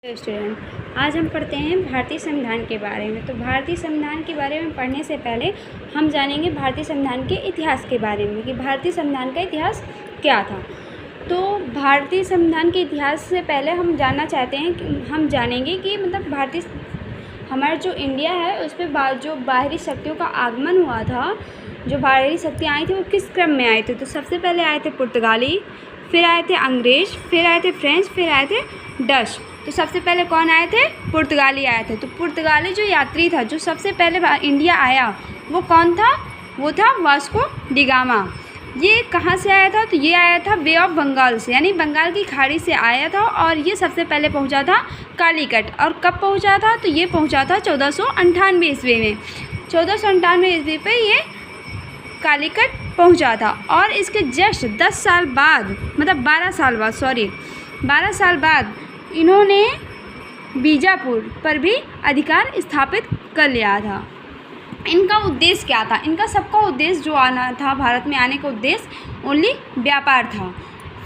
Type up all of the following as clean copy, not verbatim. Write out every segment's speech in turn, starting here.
Student, आज हम पढ़ते हैं भारतीय संविधान के बारे में। तो भारतीय संविधान के बारे में पढ़ने से पहले हम जानेंगे भारतीय संविधान के इतिहास के बारे में कि भारतीय संविधान का इतिहास क्या था। तो भारतीय संविधान के इतिहास से पहले हम जानना चाहते हैं कि हम जानेंगे कि मतलब हमारा जो इंडिया है उस पर जो बाहरी शक्तियों का आगमन हुआ था, जो बाहरी शक्तियाँ आई थी वो किस क्रम में आए थे। तो सबसे पहले आए थे पुर्तगाली, फिर आए थे अंग्रेज़, फिर आए थे फ्रेंच, फिर आए थे डच। तो सबसे पहले कौन आए थे? पुर्तगाली आए थे। तो पुर्तगाली जो यात्री था जो सबसे पहले इंडिया आया वो कौन था? वो था वास्को डी गामा। ये कहाँ से आया था? तो ये आया था बे ऑफ बंगाल से, यानी बंगाल की खाड़ी से आया था और ये सबसे पहले पहुँचा था कालीकट। और कब पहुँचा था? तो ये पहुँचा था 1498 ईस्वी में। 1498 ईस्वी पे ये कालीकट पहुँचा था और इसके जस्ट 10 साल बाद, मतलब 12 साल बाद इन्होंने बीजापुर पर भी अधिकार स्थापित कर लिया था। इनका उद्देश्य क्या था? इनका सबका उद्देश्य जो आना था, भारत में आने का उद्देश्य ओनली व्यापार था।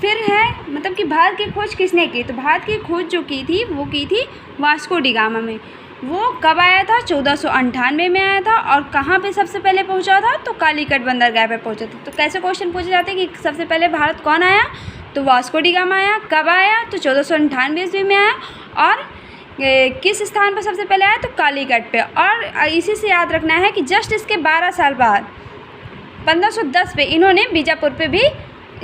फिर है मतलब कि भारत की खोज किसने की? तो भारत की खोज जो की थी वो की थी वास्को डी गामा में। वो कब आया था? 1498 में आया था। और कहाँ पे सबसे पहले पहुंचा था? तो कालीकट बंदरगाह पे पहुंचा था। तो कैसे क्वेश्चन पूछे जाते हैं कि सबसे पहले भारत कौन आया? तो वास्को डी गामा आया। कब आया? तो 1498 ईस्वी में आया। और किस स्थान पर सबसे पहले आया? तो कालीकट पे। और इसी से याद रखना है कि जस्ट इसके 12 साल बाद 1510 पे इन्होंने बीजापुर पे भी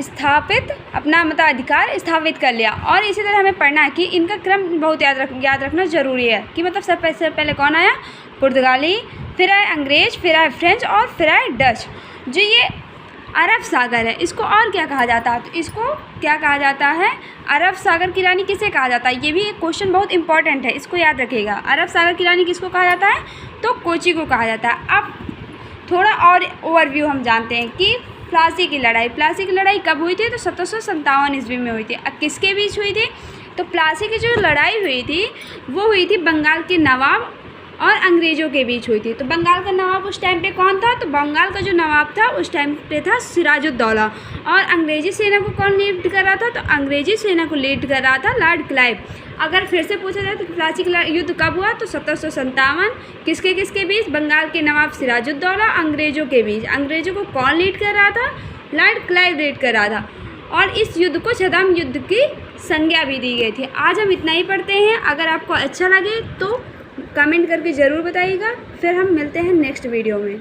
स्थापित अपना अधिकार स्थापित कर लिया। और इसी तरह हमें पढ़ना है कि इनका क्रम बहुत याद रखना ज़रूरी है कि मतलब सबसे पहले कौन आया? पुर्तगाली, फिर आए अंग्रेज़, फिर आए फ्रेंच और फिर आए डच। जो ये अरब सागर है इसको और क्या कहा जाता है? तो इसको क्या कहा जाता है? अरब सागर की रानी किसे कहा जाता है? ये भी एक क्वेश्चन बहुत इंपॉर्टेंट है, इसको याद रखिएगा। अरब सागर की रानी किसको कहा जाता है? तो कोची को कहा जाता है। अब थोड़ा और ओवरव्यू हम जानते हैं कि प्लासी की लड़ाई कब हुई थी? तो 1757 ईस्वी में हुई थी। अब किसके बीच हुई थी? तो प्लासी की जो लड़ाई हुई थी वो हुई थी बंगाल के नवाब और अंग्रेज़ों के बीच हुई थी। तो बंगाल का नवाब उस टाइम पे कौन था? तो बंगाल का जो नवाब था उस टाइम पे था सिराजुद्दौला। और अंग्रेज़ी सेना को कौन लीड कर रहा था? तो अंग्रेज़ी सेना को लीड कर रहा था लॉर्ड क्लाइव। अगर फिर से पूछा जाए तो प्लासी का युद्ध कब हुआ? तो 1757। किसके बीच? बंगाल के नवाब सिराजुद्दौला अंग्रेज़ों के बीच। अंग्रेज़ों को कौन लीड कर रहा था? लॉर्ड क्लाइव लीड कर रहा था। और इस युद्ध को छद्म युद्ध की संज्ञा भी दी गई थी। आज हम इतना ही पढ़ते हैं। अगर आपको अच्छा लगे तो कमेंट करके ज़रूर बताइएगा। फिर हम मिलते हैं नेक्स्ट वीडियो में।